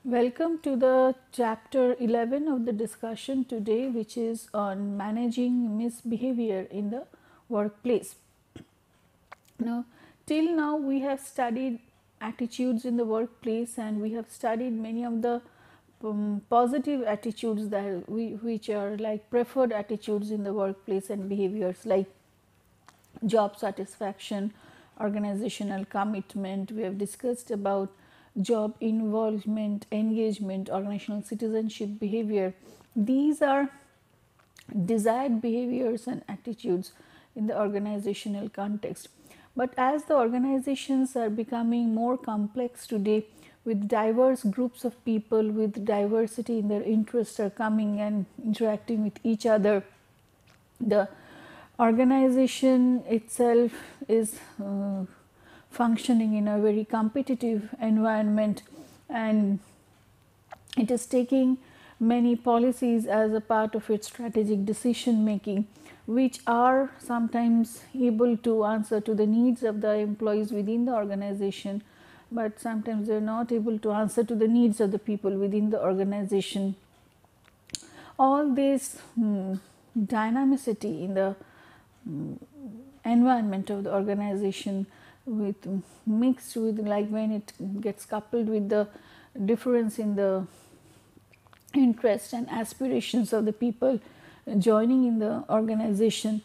Welcome to the chapter 11 of the discussion today, which is on managing misbehavior in the workplace. Now, till now we have studied attitudes in the workplace, and we have studied many of the positive attitudes that which are like preferred attitudes in the workplace, and behaviors like job satisfaction, organizational commitment. We have discussed about job involvement, engagement, organizational citizenship behavior. These are desired behaviors and attitudes in the organizational context. But as the organizations are becoming more complex today, with diverse groups of people with diversity in their interests are coming and interacting with each other, the organization itself is functioning in a very competitive environment, and it is taking many policies as a part of its strategic decision making, which are sometimes able to answer to the needs of the employees within the organization, but sometimes they are not able to answer to the needs of the people within the organization. All this dynamicity in the environment of the organization, with mixed with, like when it gets coupled with the difference in the interests and aspirations of the people joining in the organization,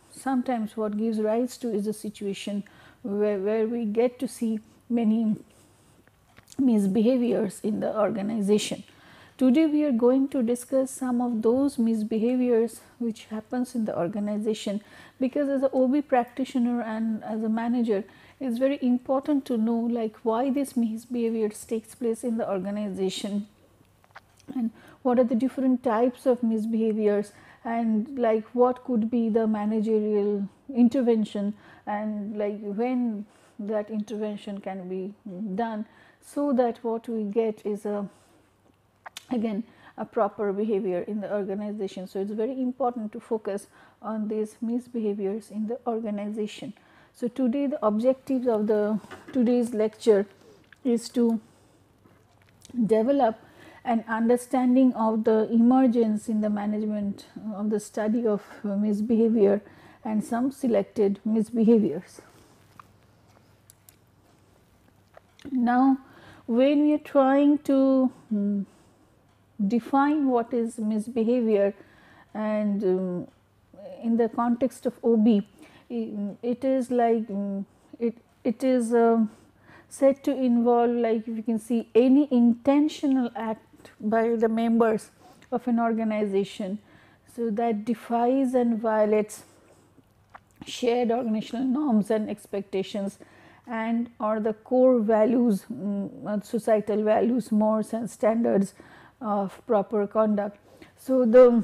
sometimes what gives rise to is a situation where we get to see many misbehaviors in the organization. Today we are going to discuss some of those misbehaviors which happens in the organization, because as a OB practitioner and as a manager, it's very important to know like why this misbehaviors takes place in the organization, and what are the different types of misbehaviors, and like what could be the managerial intervention, and like when that intervention can be done, so that what we get is again a proper behavior in the organization. So it's very important to focus on these misbehaviors in the organization. So today the objectives of today's lecture is to develop an understanding of the emergence in the management of the study of misbehavior and some selected misbehaviors. Now, when we are trying to define what is misbehavior, and in the context of OB, it is like it is said to involve, like you can see, any intentional act by the members of an organization, so that defies and violates shared organizational norms and expectations, and or the core values, societal values, mores and standards of proper conduct. So the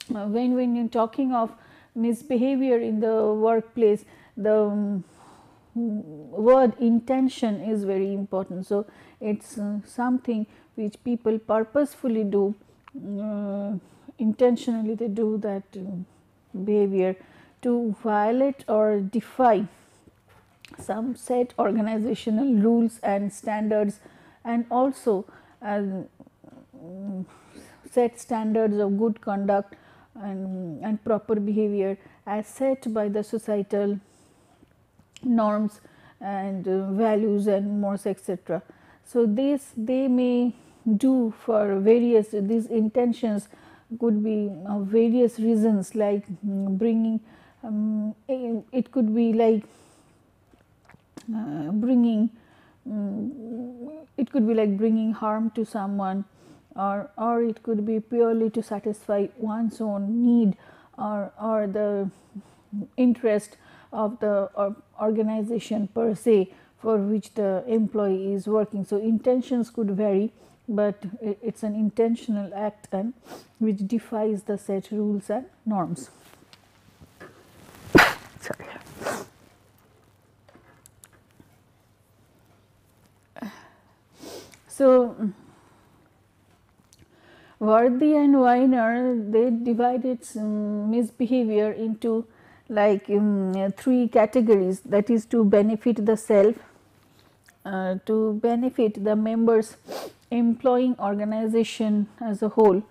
when you're talking of misbehavior in the workplace, the word intention is very important. So it's something which people purposefully do, intentionally they do that behavior to violate or defy some set organizational rules and standards, and also set standards of good conduct and proper behavior as set by the societal norms and values and mores, etc. So this they may do for various, these intentions could be of various reasons, like bringing it could be like it could be like bringing harm to someone, or it could be purely to satisfy one's own need or the interest of the organization per se for which the employee is working. So intentions could vary, but it's an intentional act and which defies the set rules and norms. Sorry. So Worthy and Weiner, they divided misbehavior into like 3 categories, that is to benefit the self, to benefit the members employing organization as a whole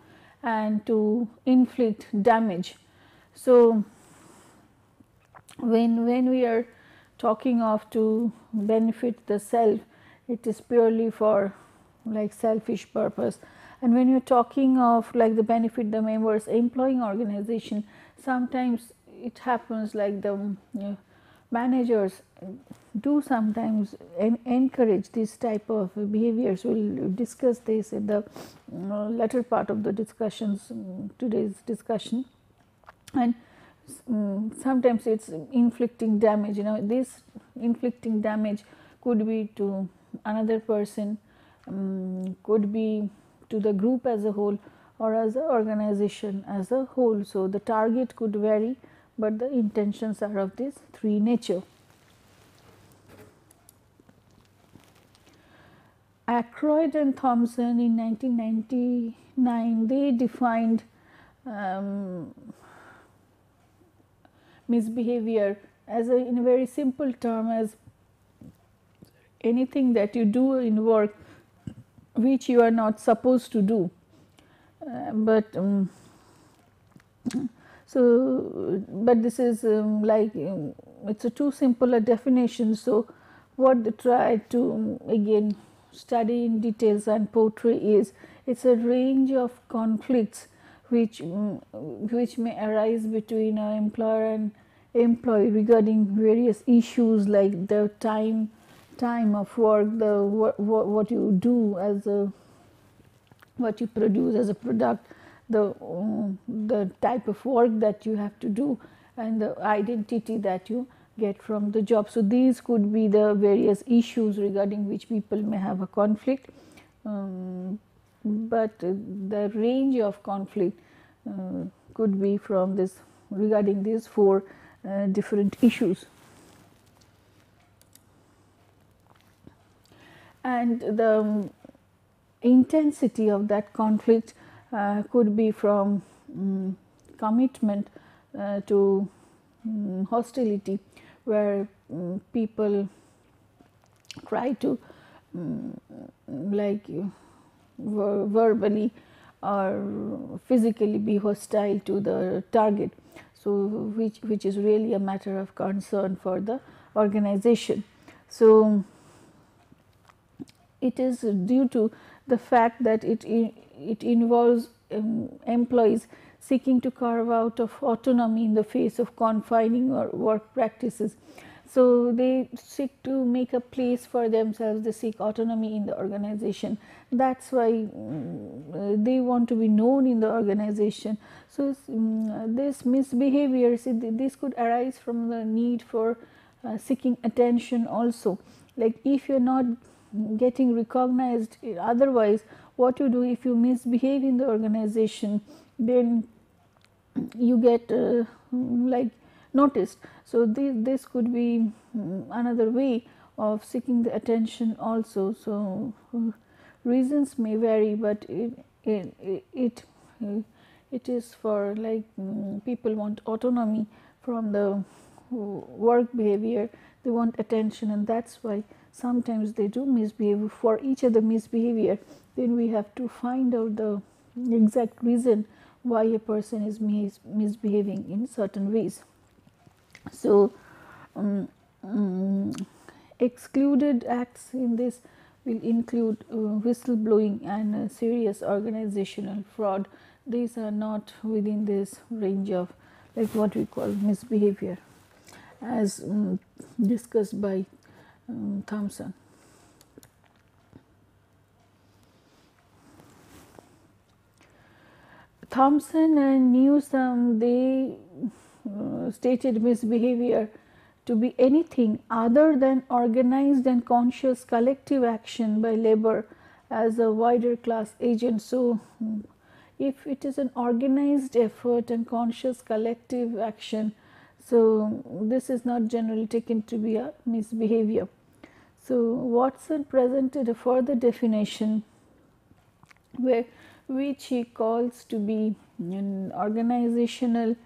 and to inflict damage. So, when we are talking of to benefit the self, it is purely for like selfish purpose, and when you are talking of like the benefit the members employing organization, sometimes it happens like the managers do sometimes encourage this type of behaviors. We will discuss this in the latter part of the discussions, today's discussion. And sometimes it is inflicting damage, this inflicting damage could be to another person, could be to the group as a whole or as an organization as a whole. So, the target could vary, but the intentions are of this three nature. Ackroyd and Thompson in 1999, they defined misbehavior as in a very simple term as anything that you do in work which you are not supposed to do. But this is it's a too simple a definition. So, what they try to again study in details and portray is it's a range of conflicts which may arise between an employer and employee regarding various issues like the time of work, the what you do as a what you produce as a product, the type of work that you have to do, and the identity that you get from the job. So, these could be the various issues regarding which people may have a conflict, but the range of conflict could be from this regarding these four different issues. And the intensity of that conflict could be from commitment to hostility, where people try to verbally or physically be hostile to the target. So, which is really a matter of concern for the organization. So, it is due to the fact that it involves employees seeking to carve out of autonomy in the face of confining or work practices. So, they seek to make a place for themselves, they seek autonomy in the organization. That is why they want to be known in the organization. So, this misbehavior, this could arise from the need for seeking attention also. Like if you are not getting recognized otherwise, what you do if you misbehave in the organization, then you get noticed. So, this could be another way of seeking the attention also. So, reasons may vary, but it is for people want autonomy from the work behavior, they want attention, and that is why sometimes they do misbehave. For each of the misbehavior, then we have to find out the exact reason why a person is misbehaving in certain ways. So, excluded acts in this will include whistleblowing and serious organizational fraud. These are not within this range of what we call misbehavior as discussed by Thompson. Thompson and Newsom, they stated misbehavior to be anything other than organized and conscious collective action by labor as a wider class agent. So, if it is an organized effort and conscious collective action, so this is not generally taken to be a misbehavior. So, Watson presented a further definition which he calls to be an organizational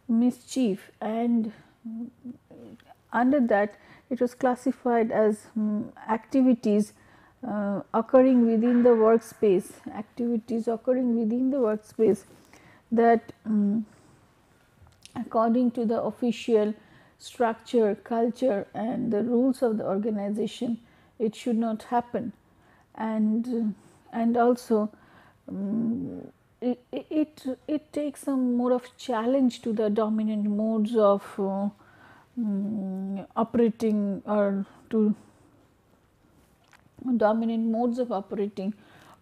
mischief, and under that it was classified as activities occurring within the workspace, that according to the official structure, culture and the rules of the organization, it should not happen. And also it takes some more of challenge to the dominant modes of operating, or to dominant modes of operating,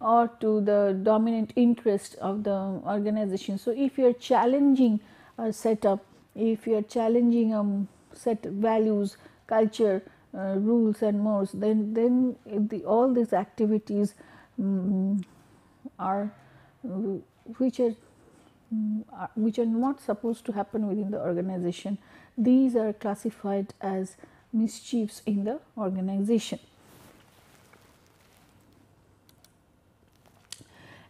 or to the dominant interest of the organization. So, if you are challenging a setup, if you are challenging set values, culture, rules and mores, then all these activities are which are not supposed to happen within the organization. These are classified as mischiefs in the organization.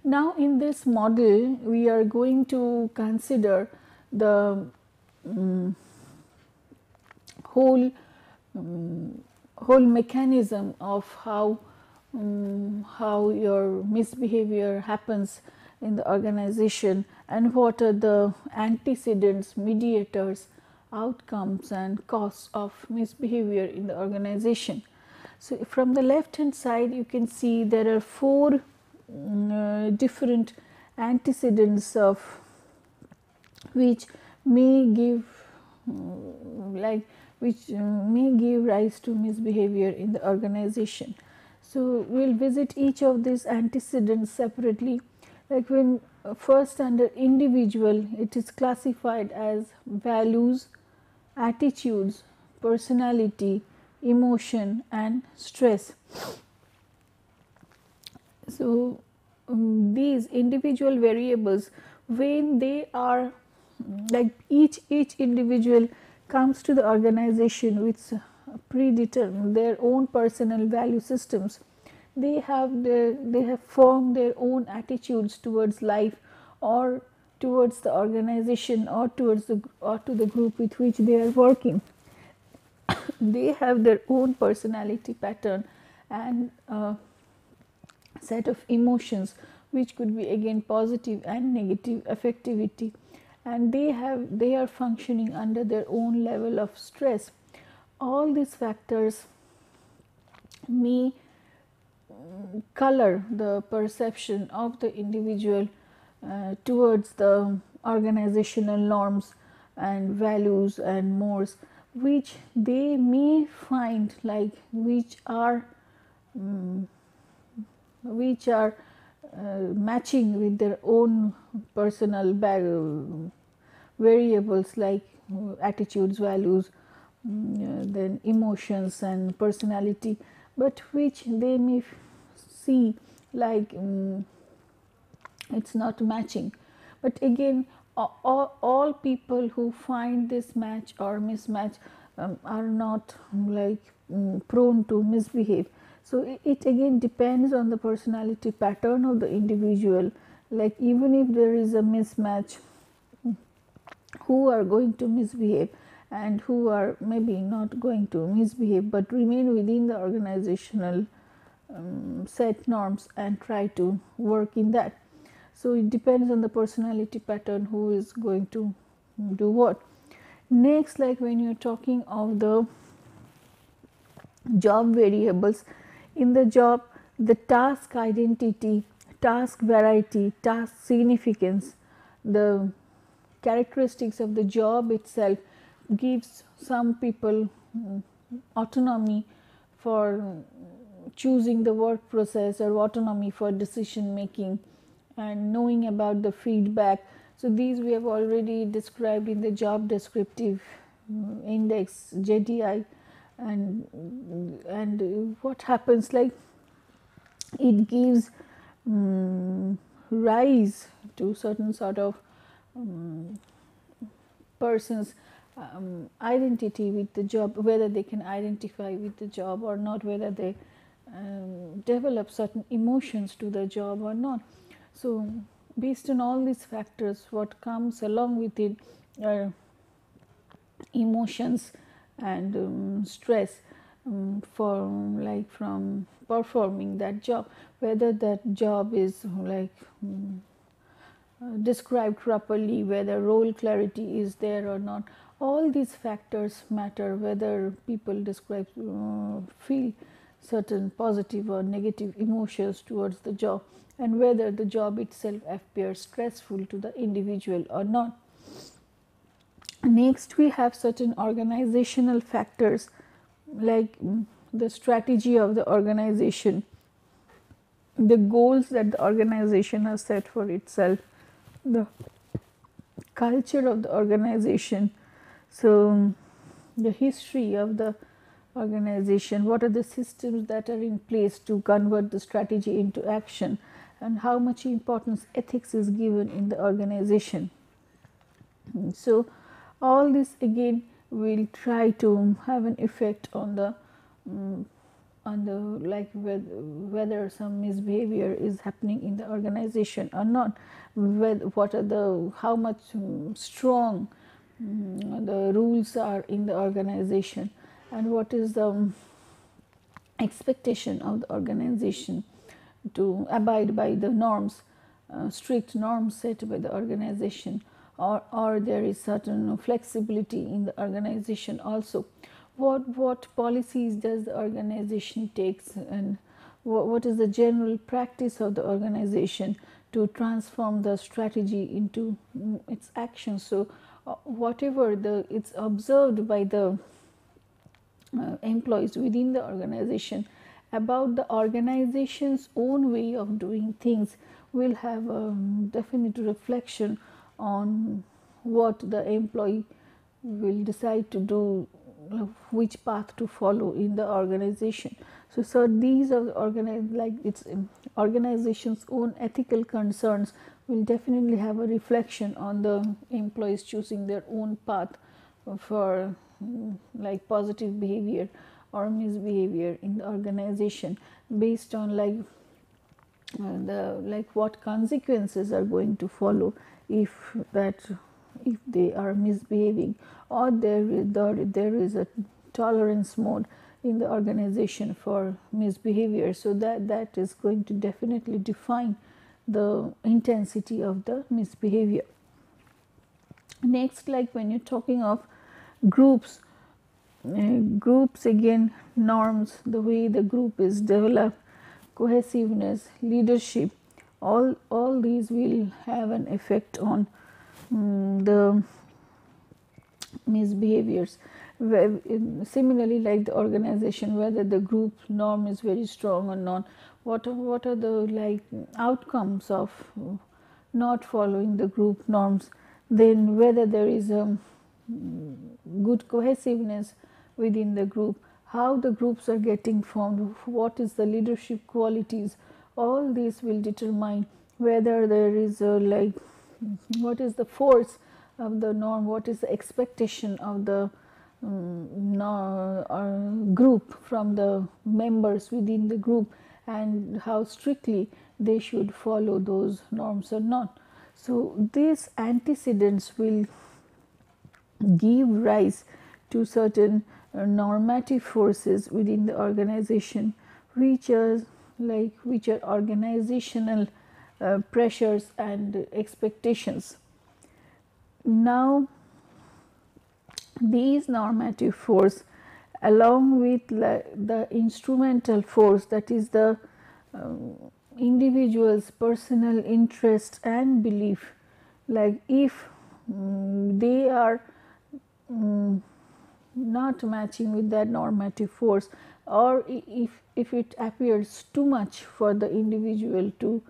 Now, in this model, we are going to consider the whole mechanism of how your misbehavior happens in the organization, and what are the antecedents, mediators, outcomes and costs of misbehavior in the organization. So, from the left hand side you can see there are 4 different antecedents of which may give may give rise to misbehavior in the organization. So, we will visit each of these antecedents separately. Like when first under individual, it is classified as values, attitudes, personality, emotion and stress. So, these individual variables, when they are like each individual comes to the organization with predetermined their own personal value systems, they have formed their own attitudes towards life, or towards the organization, or towards to the group with which they are working. They have their own personality pattern and set of emotions, which could be again positive and negative affectivity, and they are functioning under their own level of stress. All these factors may color the perception of the individual towards the organizational norms and values and mores, which they may find which are matching with their own personal variables like attitudes, values, then emotions and personality, but which they may see like it's not matching. But again, all people who find this match or mismatch are not prone to misbehave. So, it again depends on the personality pattern of the individual. Like even if there is a mismatch, who are going to misbehave and who are maybe not going to misbehave, but remain within the organizational set norms and try to work in that. So, it depends on the personality pattern who is going to do what. Next, like when you are talking of the job variables, in the job, the task identity, task variety, task significance, the characteristics of the job itself gives some people autonomy for choosing the work process, or autonomy for decision making and knowing about the feedback. So, these we have already described in the job descriptive index JDI, and what happens, it gives rise to certain sort of person's identity with the job, whether they can identify with the job or not, whether they develop certain emotions to the job or not. So, based on all these factors, what comes along with it are emotions and stress. from performing that job, whether that job is described properly, whether role clarity is there or not. All these factors matter, whether people describe feel certain positive or negative emotions towards the job, and whether the job itself appears stressful to the individual or not. Next, we have certain organizational factors like the strategy of the organization, the goals that the organization has set for itself, the culture of the organization. So, the history of the organization, what are the systems that are in place to convert the strategy into action, and how much importance ethics is given in the organization. So, all this again will try to have an effect on the whether some misbehavior is happening in the organization or not, what are the how much strong the rules are in the organization, and what is the expectation of the organization to abide by the norms, strict norms set by the organization, or there is certain flexibility in the organization also. What policies does the organization takes, and what is the general practice of the organization to transform the strategy into its action. So whatever it's observed by the employees within the organization about the organization's own way of doing things will have a definite reflection on what the employee will decide to do, which path to follow in the organization. So these are the organization's own ethical concerns will definitely have a reflection on the employees choosing their own path for like positive behavior or misbehavior in the organization, based on what consequences are going to follow if they are misbehaving, or there is a tolerance mode in the organization for misbehavior. So that is going to definitely define the intensity of the misbehavior. Next, like when you're talking of groups again, norms, the way the group is developed, cohesiveness, leadership, all these will have an effect on the misbehaviors. Similarly, like the organization, whether the group norm is very strong or not, what are the outcomes of not following the group norms, then whether there is a good cohesiveness within the group, how the groups are getting formed, what is the leadership qualities, all these will determine whether there is a what is the force of the norm, what is the expectation of the group from the members within the group, and how strictly they should follow those norms or not. So these antecedents will give rise to certain normative forces within the organization, which are organizational pressures and expectations. Now, these normative force, along with the instrumental force, that is the individual's personal interest and belief, like if they are not matching with that normative force, or if it appears too much for the individual to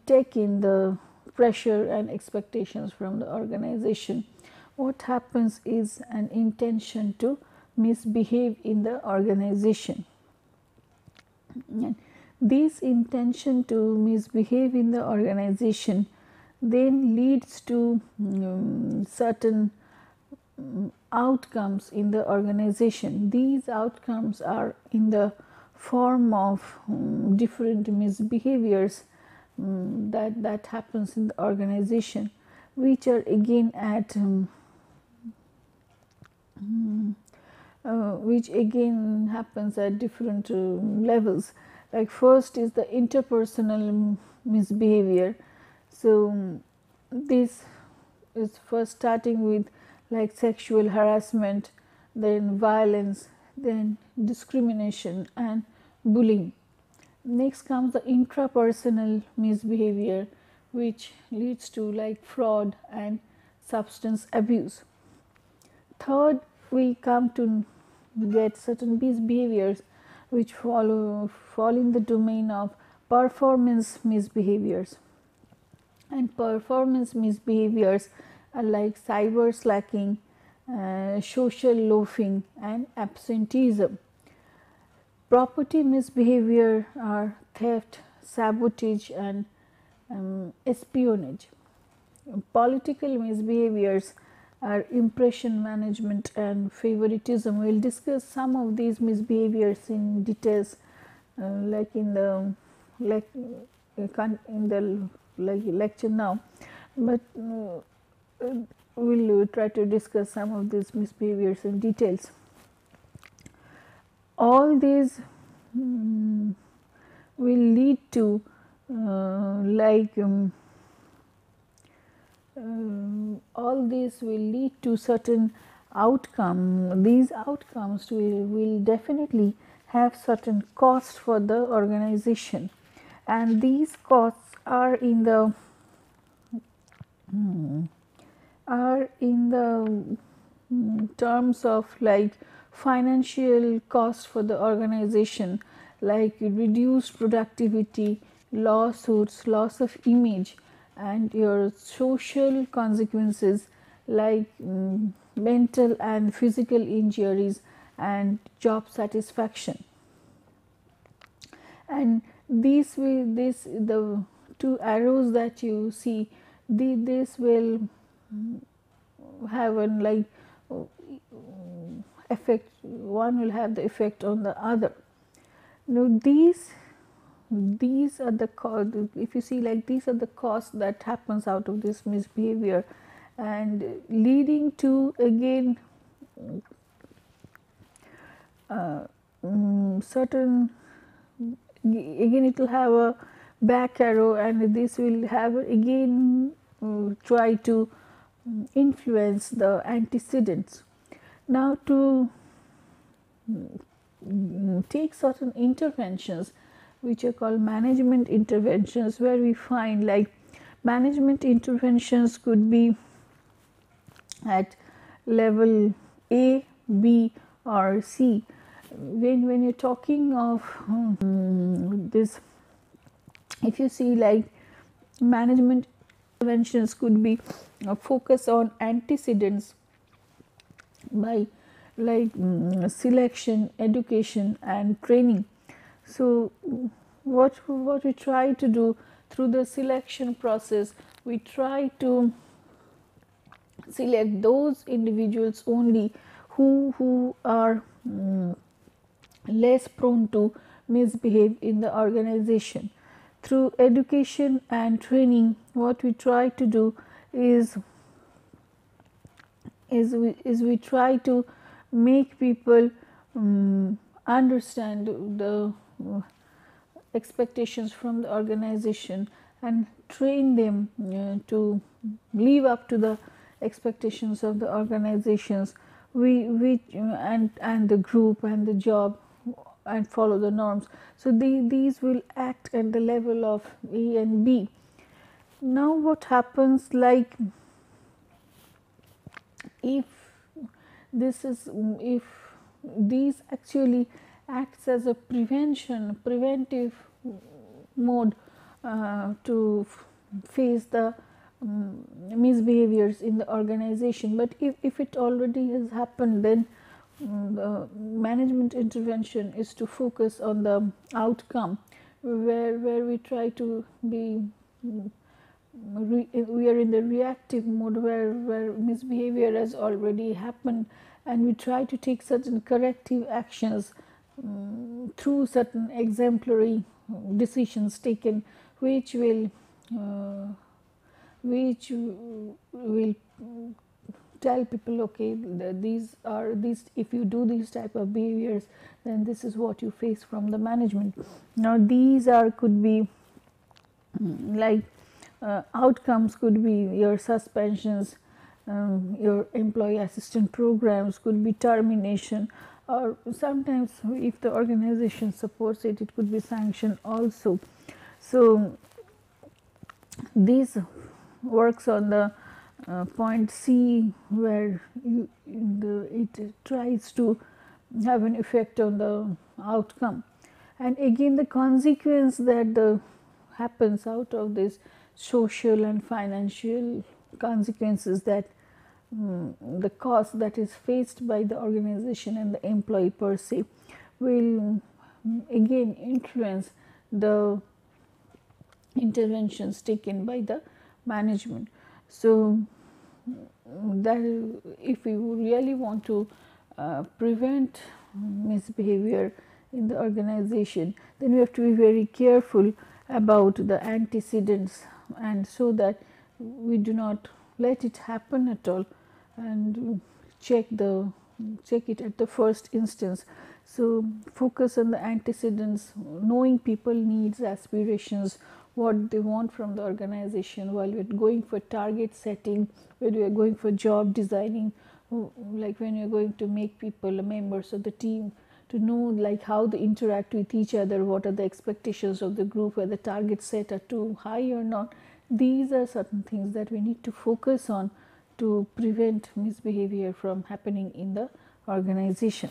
take in the pressure and expectations from the organization, what happens is an intention to misbehave in the organization. And this intention to misbehave in the organization then leads to certain outcomes in the organization. These outcomes are in the form of different misbehaviors that happens in the organization, which are again at which again happens at different levels. Like first is the interpersonal misbehavior. So this is first starting with like sexual harassment, then violence, then discrimination and bullying. Next comes the intrapersonal misbehavior, which leads to like fraud and substance abuse. Third, we come to get certain misbehaviors which fall in the domain of performance misbehaviors. And performance misbehaviors are like cyber slacking, social loafing and absenteeism. Property misbehavior are theft, sabotage and espionage. Political misbehaviors are impression management and favoritism. We will discuss some of these misbehaviors in details, like in the lecture now, but we will try to discuss some of these misbehaviors in details. All these will lead to all this will lead to certain outcome. These outcomes will definitely have certain costs for the organization, and these costs are in the terms of like financial cost for the organization, like reduced productivity, lawsuits, loss of image and your social consequences like mental and physical injuries and job satisfaction. And the two arrows that you see, this will have an like effect, one will have the effect on the other. Now these are the if you see, like these are the costs that happens out of this misbehavior, and leading to again certain, again it will have a back arrow, and this will have again try to influence the antecedents. Now to take certain interventions which are called management interventions, where we find like management interventions could be at level A, B or C. When you're talking of this, if you see like management interventions could be a focus on antecedents by like selection, education and training. So what we try to do through the selection process, we try to select those individuals only who are less prone to misbehave in the organization. Through education and training, what we try to do is we try to make people understand the expectations from the organization and train them to live up to the expectations of the organizations, and the group and the job, and follow the norms. So these will act at the level of A and B. Now what happens, like if these actually acts as a preventive mode to face the misbehaviors in the organization. But if it already has happened, then the management intervention is to focus on the outcome, where we try to be we are in the reactive mode, where misbehavior has already happened, and we try to take certain corrective actions through certain exemplary decisions taken, which will tell people, okay, these if you do these type of behaviors, then this is what you face from the management. Now these could be like outcomes could be your suspensions, your employee assistance programs, could be termination, or sometimes if the organization supports it, it could be sanction also. So this works on the point C, where it tries to have an effect on the outcome. And again, the consequence that happens out of this social and financial consequences, that the cost that is faced by the organization and the employee per se, will again influence the interventions taken by the management. So that if we really want to prevent misbehavior in the organization, then we have to be very careful about the antecedents, and so that we do not let it happen at all, and check it at the first instance. So focus on the antecedents, knowing people needs, aspirations, what they want from the organization while we are going for target setting, when we are going for job designing, like when you are going to make people members of the team, to know like how they interact with each other, what are the expectations of the group, whether the targets set are too high or not. These are certain things that we need to focus on to prevent misbehavior from happening in the organization.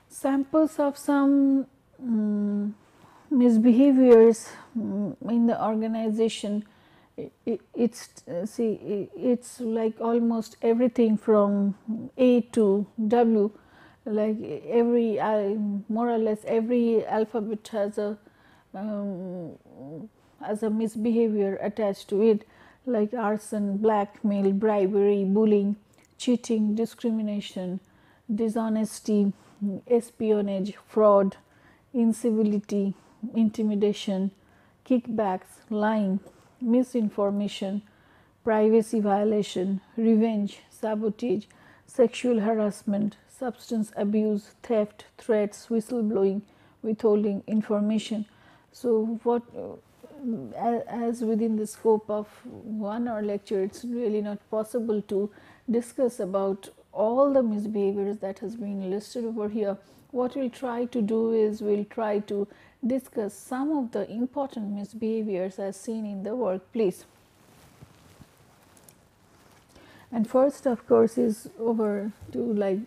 Samples of some misbehaviors in the organization, it's like almost everything from A to W, like every more or less every alphabet has a misbehavior attached to it, like arson, blackmail, bribery, bullying, cheating, discrimination, dishonesty, espionage, fraud, incivility, intimidation, kickbacks, lying, misinformation, privacy violation, revenge, sabotage, sexual harassment, substance abuse, theft, threats, whistleblowing, withholding information. So what as within the scope of 1 hour lecture, it's really not possible to discuss about all the misbehaviors that has been listed over here. What we'll try to do is we'll try to discuss some of the important misbehaviors as seen in the workplace. And first, of course, is over to like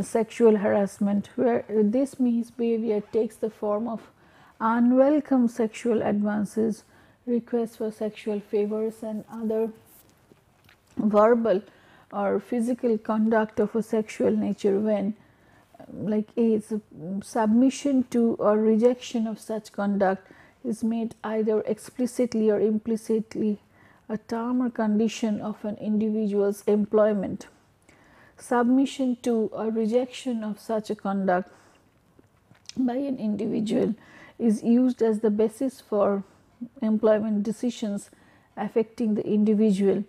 sexual harassment, where this misbehavior takes the form of unwelcome sexual advances, requests for sexual favors, and other verbal or physical conduct of a sexual nature, when like a submission to or rejection of such conduct is made either explicitly or implicitly a term or condition of an individual's employment. Submission to or rejection of such a conduct by an individual is used as the basis for employment decisions affecting the individual.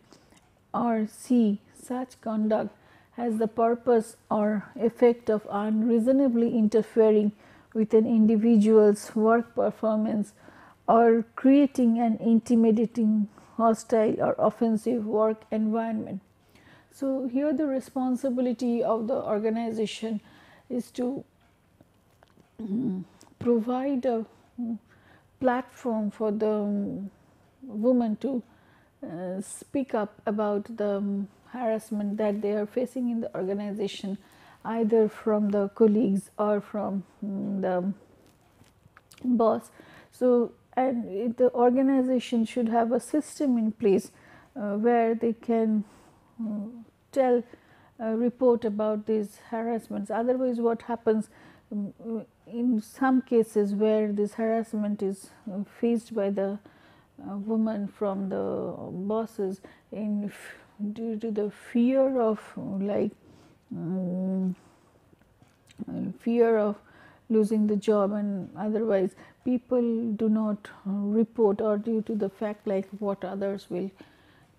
Or C, such conduct has the purpose or effect of unreasonably interfering with an individual's work performance or creating an intimidating, hostile or offensive work environment. So here the responsibility of the organization is to provide a platform for the woman to speak up about the harassment that they are facing in the organization, either from the colleagues or from the boss. So, and the organization should have a system in place where they can tell, report about these harassments. Otherwise, what happens in some cases where this harassment is faced by the woman from the bosses, due to the fear of losing the job, and otherwise people do not report, or due to the fact like what others will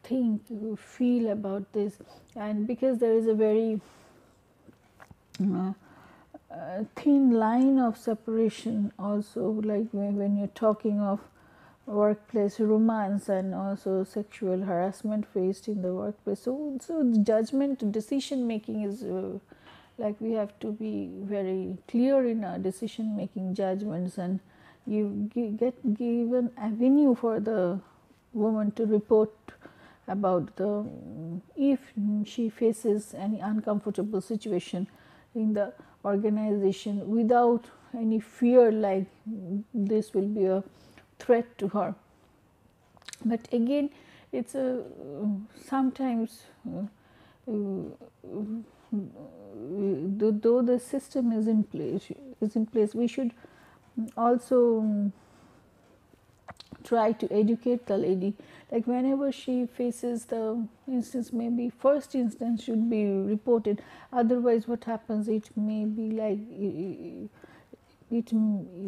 think, feel about this. And because there is a very thin line of separation also, like when you're talking of workplace romance and also sexual harassment faced in the workplace. So judgment, decision making is like we have to be very clear in our decision making judgments, and you get given avenue for the woman to report about the if she faces any uncomfortable situation in the organization without any fear like this will be a threat to her. But again, it's a sometimes though the system is in place, we should also try to educate the lady, like whenever she faces the instance, maybe first instance should be reported, otherwise what happens, it may be like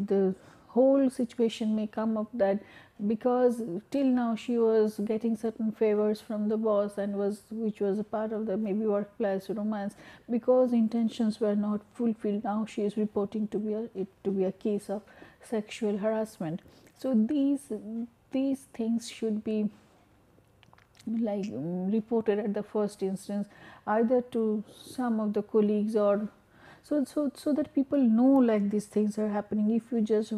the whole situation may come up that because till now she was getting certain favors from the boss and which was a part of the maybe workplace romance, because intentions were not fulfilled, now she is reporting to be a case of sexual harassment. So these things should be like reported at the first instance, either to some of the colleagues or so that people know like these things are happening. If you just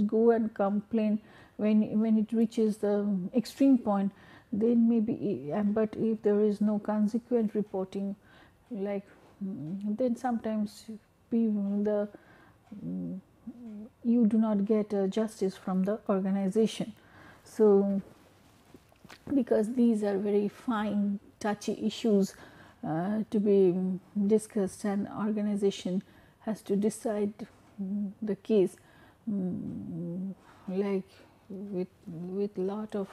go and complain when it reaches the extreme point, then maybe, but if there is no consequent reporting, like then sometimes you do not get justice from the organization. So because these are very fine touchy issues to be discussed, and organization has to decide the case like with lot of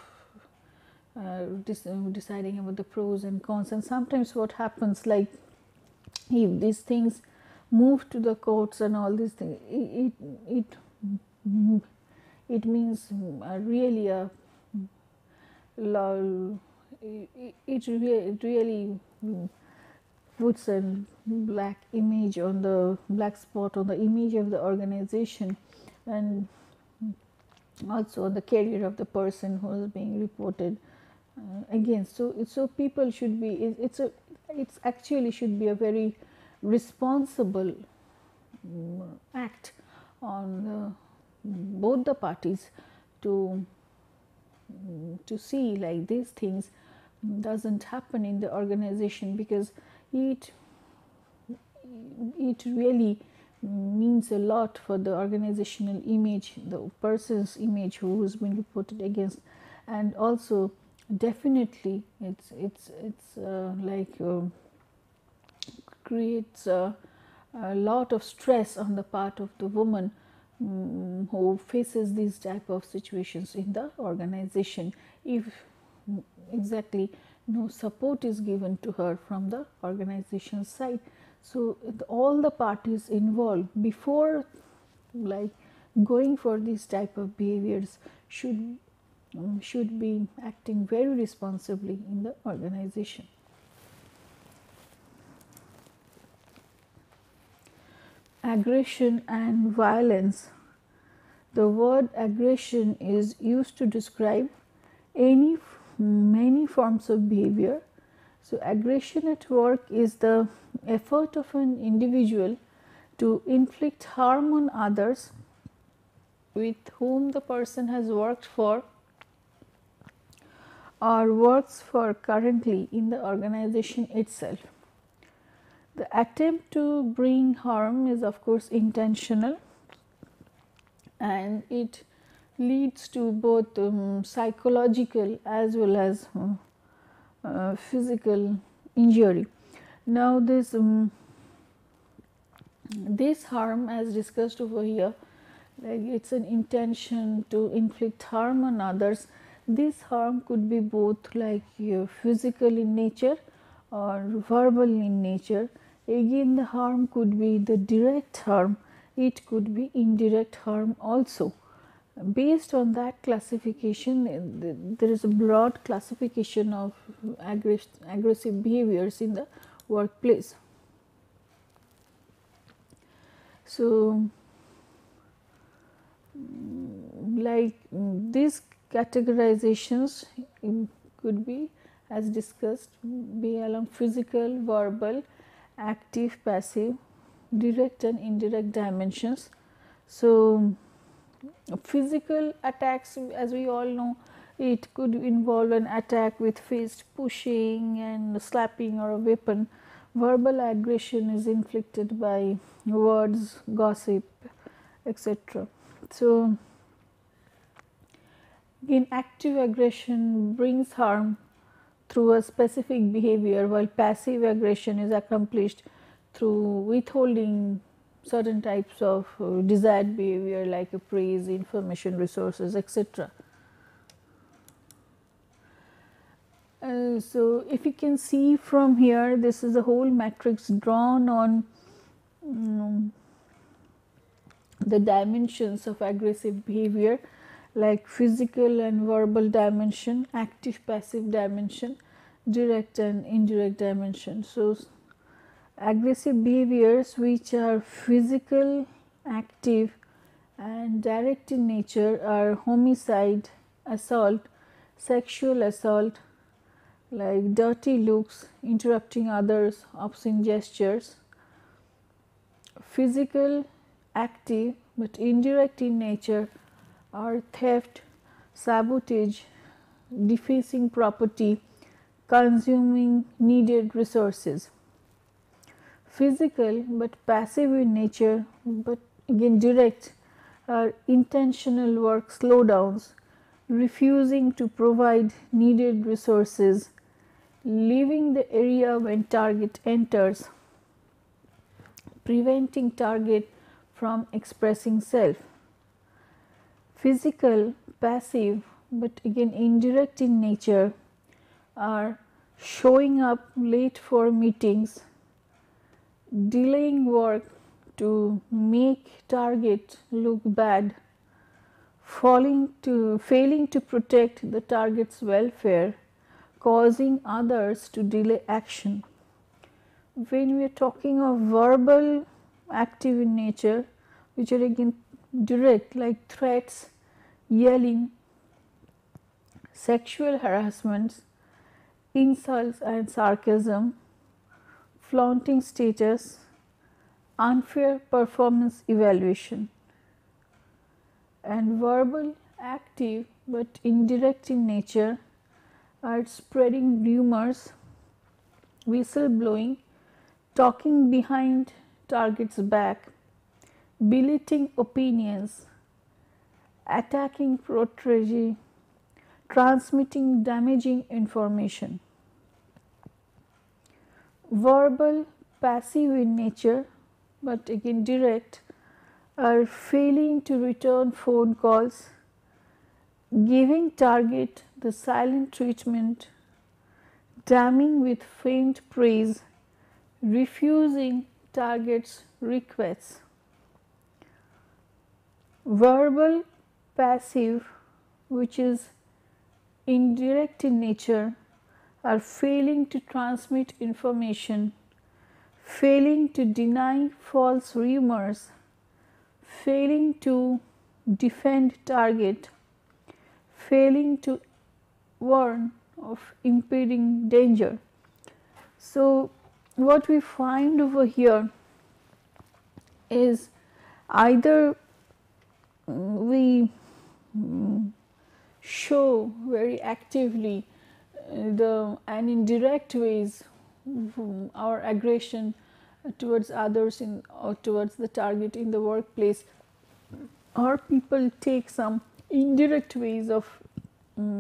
deciding about the pros and cons. And sometimes what happens, like if these things move to the courts and all these things, it means really a it really puts a black image on the black spot on the image of the organization, and also the career of the person who is being reported against. So people should be, it's actually should be a very responsible act on both the parties to see like these things doesn't happen in the organization, because it really means a lot for the organizational image, the person's image who has been reported against, and also definitely it's creates a lot of stress on the part of the woman who faces these type of situations in the organization, if exactly no support is given to her from the organization side. So all the parties involved before like going for these type of behaviors should be acting very responsibly in the organization. Aggression and violence. The word aggression is used to describe many forms of behavior. So aggression at work is the effort of an individual to inflict harm on others with whom the person has worked for or works for currently in the organization itself. The attempt to bring harm is of course intentional, and it leads to both psychological as well as physical injury. Now this harm, as discussed over here, like it's an intention to inflict harm on others. This harm could be both like physical in nature or verbal in nature. Again, the harm could be the direct harm. it could be indirect harm also. Based on that classification, there is a broad classification of aggressive behaviors in the workplace. So, like these categorizations could be, as discussed, be along physical, verbal, active, passive, direct and indirect dimensions. So, physical attacks, as we all know, it could involve an attack with fist, pushing and slapping or a weapon. Verbal aggression is inflicted by words, gossip, etc. So, again, active aggression brings harm through a specific behavior, while passive aggression is accomplished through withholding certain types of desired behavior like praise, information, resources, etc. So, if you can see from here, this is a whole matrix drawn on the dimensions of aggressive behavior, like physical and verbal dimension, active passive dimension, direct and indirect dimension. So, aggressive behaviors which are physical, active and direct in nature are homicide, assault, sexual assault, like dirty looks, interrupting others, obscene gestures. Physical, active but indirect in nature are theft, sabotage, defacing property, consuming needed resources. Physical but passive in nature, but again direct, are intentional work slowdowns, refusing to provide needed resources, leaving the area when target enters, preventing target from expressing self. Physical, passive but again indirect in nature are showing up late for meetings, delaying work to make target look bad, failing to protect the target's welfare, causing others to delay action. When we are talking of verbal active in nature, which are again direct, like threats, yelling, sexual harassments, insults and sarcasm, flaunting status, unfair performance evaluation. And verbal active but indirect in nature are spreading rumors, whistleblowing, talking behind target's back, belittling opinions, attacking protege, transmitting damaging information. Verbal, passive in nature but again direct, are failing to return phone calls, giving target the silent treatment, damning with faint praise, refusing target's requests. Verbal, passive, which is indirect in nature, are failing to transmit information, failing to deny false rumors, failing to defend target, failing to warn of impending danger. So, what we find over here is either we show very actively and in direct ways our aggression towards others or towards the target in the workplace, or people take some indirect ways of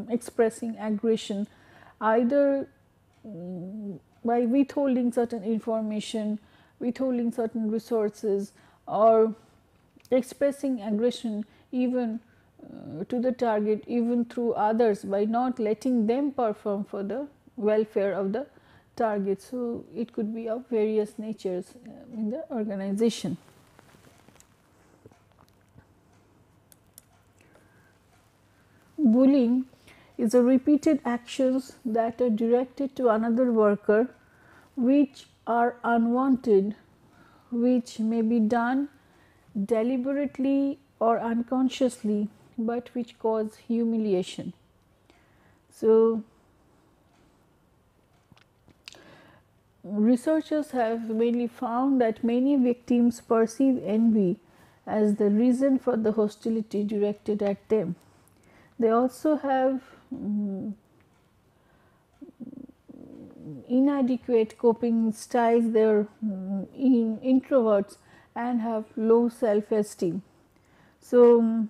expressing aggression, either by withholding certain information, withholding certain resources, or expressing aggression even to the target, even through others, by not letting them perform for the welfare of the target. So, it could be of various natures in the organization. Bullying is a repeated actions that are directed to another worker which are unwanted, which may be done deliberately or unconsciously, but which cause humiliation. So, researchers have mainly found that many victims perceive envy as the reason for the hostility directed at them. They also have inadequate coping styles, they are introverts and have low self-esteem. So,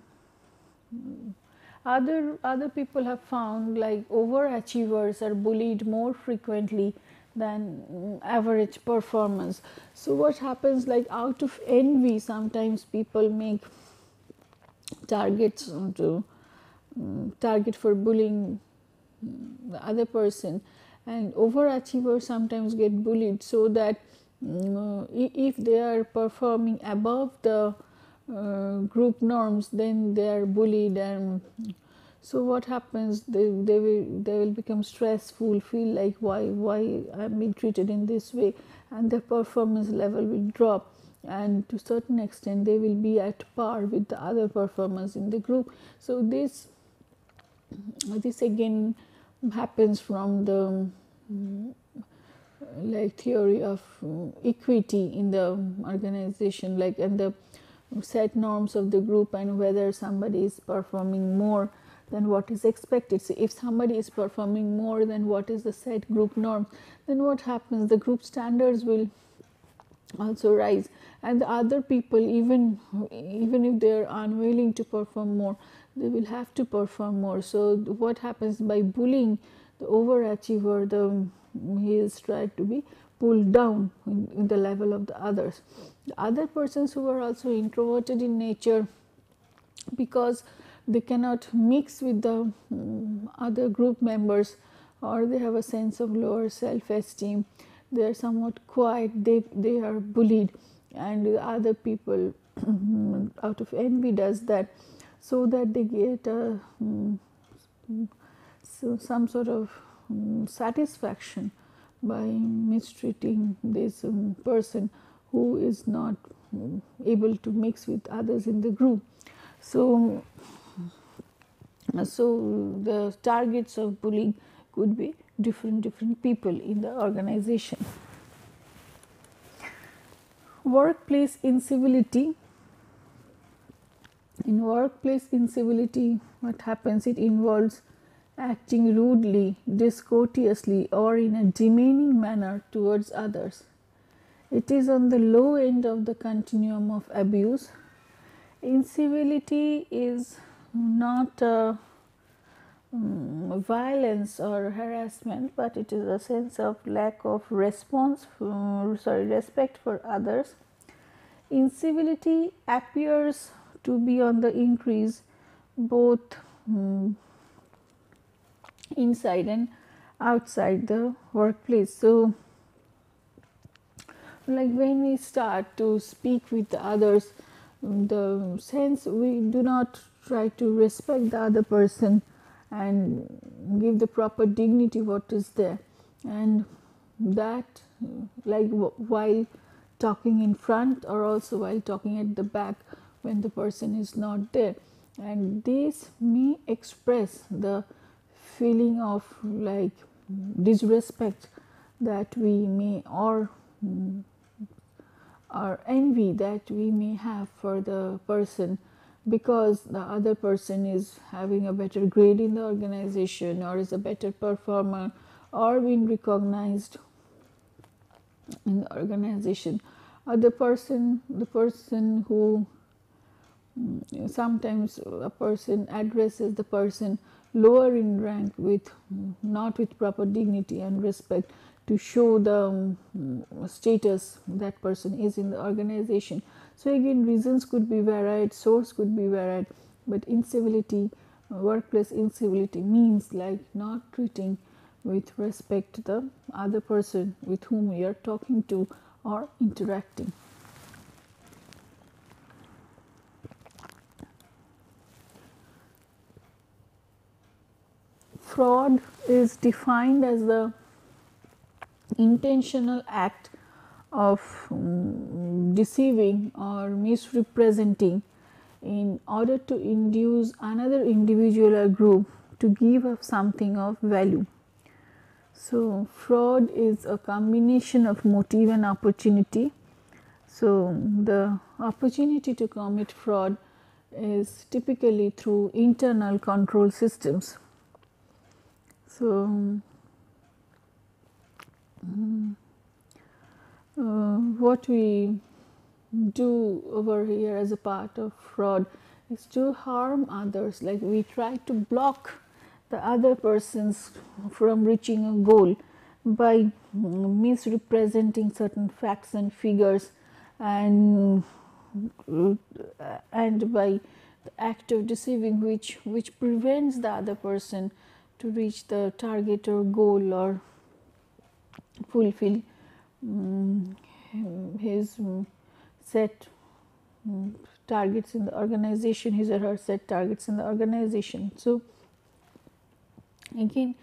other people have found like overachievers are bullied more frequently than average performers. So, what happens, like out of envy sometimes people make targets to target for bullying the other person, and overachievers sometimes get bullied, so that if they are performing above the group norms, then they are bullied, and so what happens, they will become stressful, feel like why I am being treated in this way, and their performance level will drop, and to certain extent they will be at par with the other performers in the group. So this again happens from the like theory of equity in the organization, like, and the set norms of the group, and whether somebody is performing more than what is expected. So if somebody is performing more than what is the set group norm, then what happens, the group standards will also rise, and the other people, even if they are unwilling to perform more, they will have to perform more. So what happens, by bullying the overachiever, he is tried to be pulled down in the level of the others. The other persons who are also introverted in nature, because they cannot mix with the other group members, or they have a sense of lower self-esteem, they are somewhat quiet, they are bullied, and the other people out of envy does that, so that they get some sort of satisfaction by mistreating this person who is not able to mix with others in the group. So the targets of bullying could be different people in the organization. Workplace incivility. In workplace incivility, what happens, it involves acting rudely, discourteously, or in a demeaning manner towards others. It is on the low end of the continuum of abuse. Incivility is not violence or harassment, but it is a sense of lack of respect for others. Incivility appears to be on the increase both inside and outside the workplace. So, like when we start to speak with the others, the sense we do not try to respect the other person and give the proper dignity what is there, and that like while talking in front or also while talking at the back when the person is not there, and this may express the feeling of like disrespect that we may, or envy that we may have for the person, because the other person is having a better grade in the organization, or is a better performer, or being recognized in the organization, or the person who sometimes a person addresses the person lower in rank with not with proper dignity and respect, to show the status that person is in the organization. So again, reasons could be varied, source could be varied, but incivility, workplace incivility means like not treating with respect the other person with whom we are talking to or interacting. fraud is defined as the intentional act of deceiving or misrepresenting in order to induce another individual or group to give up something of value. So, fraud is a combination of motive and opportunity. So, the opportunity to commit fraud is typically through internal control systems. So, what we do over here as a part of fraud is to harm others, like we try to block the other persons from reaching a goal by misrepresenting certain facts and figures, and by the act of deceiving which prevents the other person to reach the target or goal or fulfill his set targets in the organization, his or her set targets in the organization. So, again,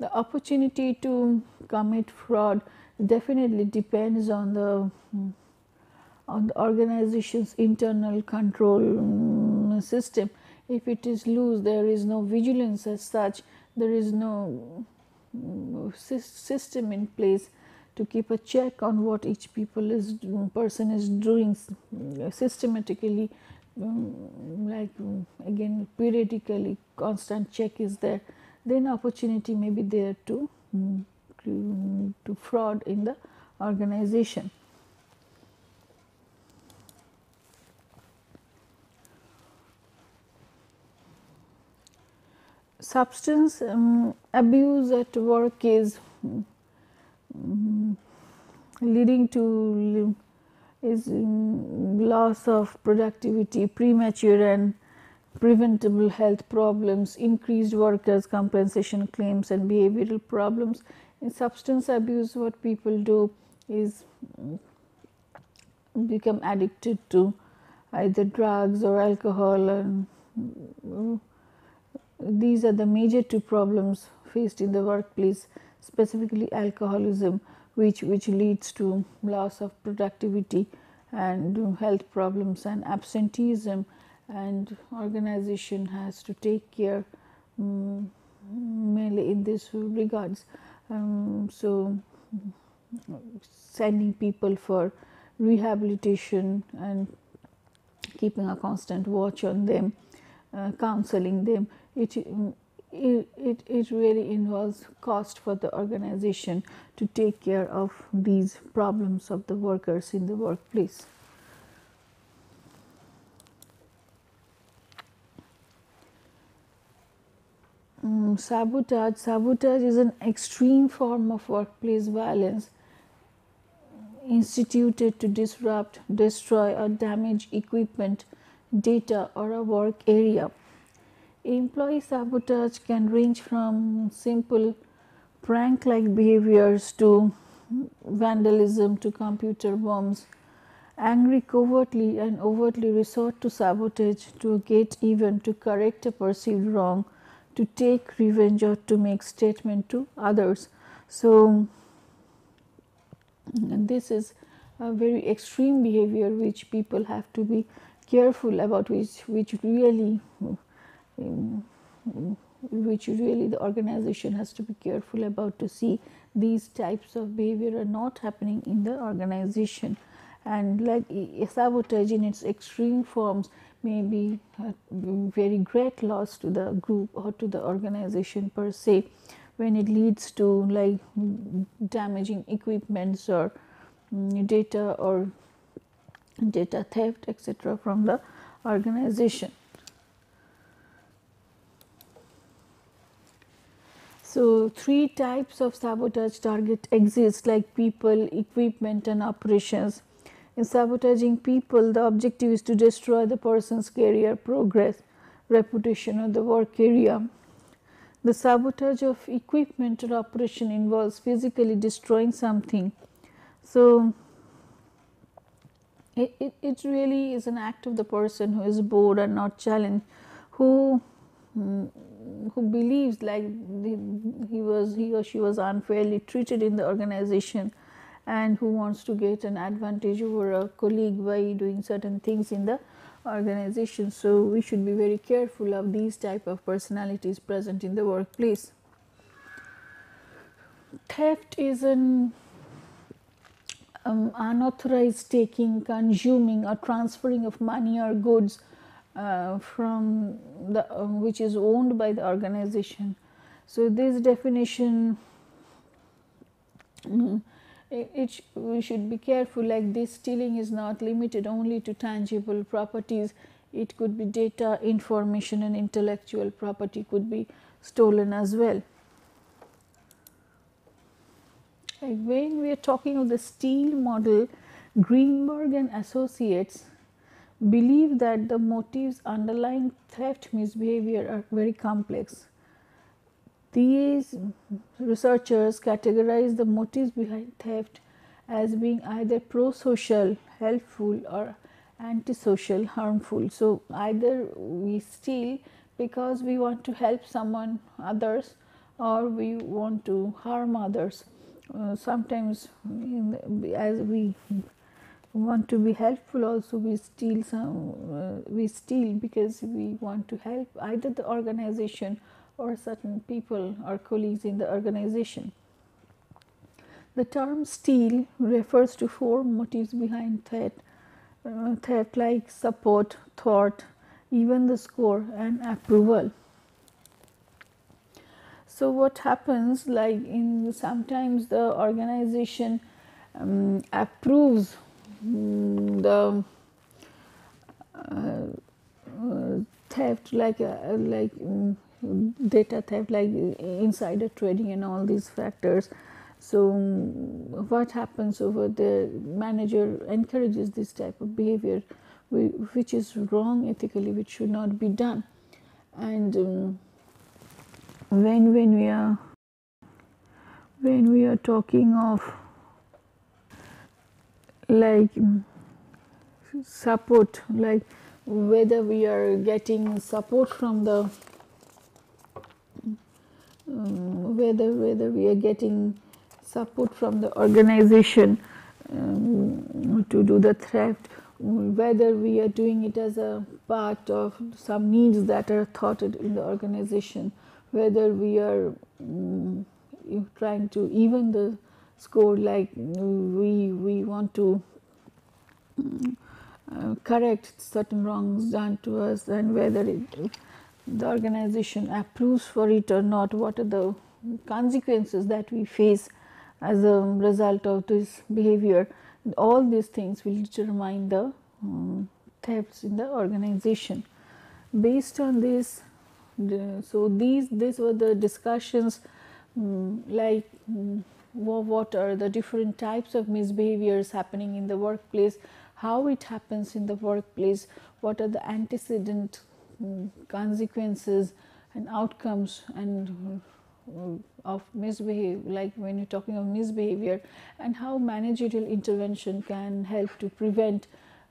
the opportunity to commit fraud definitely depends on the organization's internal control system. If it is loose, there is no vigilance as such, there is no system in place to keep a check on what each person is doing systematically, like again periodically constant check is there, then opportunity may be there to fraud in the organization. Substance abuse at work is leading to loss of productivity, premature and preventable health problems, increased workers' compensation claims, and behavioral problems. In substance abuse, what people do is become addicted to either drugs or alcohol, and these are the major two problems faced in the workplace, specifically alcoholism, which leads to loss of productivity and health problems and absenteeism, and organization has to take care mainly in this regards. So, sending people for rehabilitation and keeping a constant watch on them, counseling them, it really involves cost for the organization to take care of these problems of the workers in the workplace. Sabotage is an extreme form of workplace violence instituted to disrupt, destroy or damage equipment, data or a work area. Employee sabotage can range from simple prank-like behaviors to vandalism to computer bombs. Angry covertly and overtly resort to sabotage to get even, to correct a perceived wrong, to take revenge or to make statement to others. So, this is a very extreme behavior which people have to be careful about, which really the organization has to be careful about, to see these types of behavior are not happening in the organization. And like sabotage in its extreme forms may be a very great loss to the group or to the organization per se, when it leads to like damaging equipments or data or data theft, etc., from the organization. So, three types of sabotage target exist, like people, equipment and operations. In sabotaging people, the objective is to destroy the person's career progress, reputation or the work area. The sabotage of equipment or operation involves physically destroying something. So, it really is an act of the person who is bored and not challenged, who who believes like he or she was unfairly treated in the organization, and who wants to get an advantage over a colleague by doing certain things in the organization. So we should be very careful of these type of personalities present in the workplace. Theft is an unauthorized taking, consuming, or transferring of money or goods from the which is owned by the organization. So this definition, we should be careful, like this stealing is not limited only to tangible properties. It could be data, information, and intellectual property could be stolen as well. Like when we are talking of the Steele model, Greenberg and associates believe that the motives underlying theft misbehavior are very complex. These researchers categorize the motives behind theft as being either pro-social, helpful, or antisocial, harmful. So either we steal because we want to help someone, others, or we want to harm others. Sometimes as we want to be helpful also, we steal because we want to help either the organization or certain people or colleagues in the organization. The term steal refers to 4 motives behind theft like support, thought, even the score, and approval. So what happens, like in sometimes the organization approves the theft, like data theft, like insider trading and all these factors. So what happens over there, manager encourages this type of behavior which is wrong ethically, which should not be done. And when we are talking of like support, like whether we are getting support from the whether we are getting support from the organization to do the theft, whether we are doing it as a part of some needs that are thought in the organization, whether we are trying to even the score, like we want to correct certain wrongs done to us, and whether the organization approves for it or not, what are the consequences that we face as a result of this behavior. All these things will determine the thefts in the organization. Based on this, so these were the discussions, like what are the different types of misbehaviors happening in the workplace, how it happens in the workplace, what are the antecedent consequences and outcomes and of misbehavior, like when you're talking of misbehavior, and how managerial intervention can help to prevent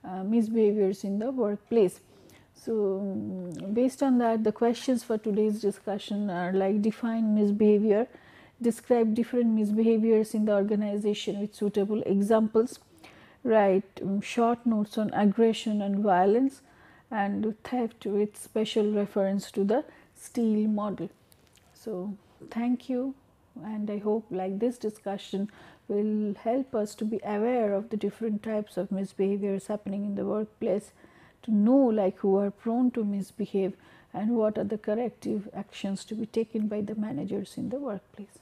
misbehaviors in the workplace. So based on that, the questions for today's discussion are like: define misbehavior, describe different misbehaviors in the organization with suitable examples, write short notes on aggression and violence, and theft with special reference to the Steele model. So thank you, and I hope like this discussion will help us to be aware of the different types of misbehaviors happening in the workplace, to know like who are prone to misbehave and what are the corrective actions to be taken by the managers in the workplace.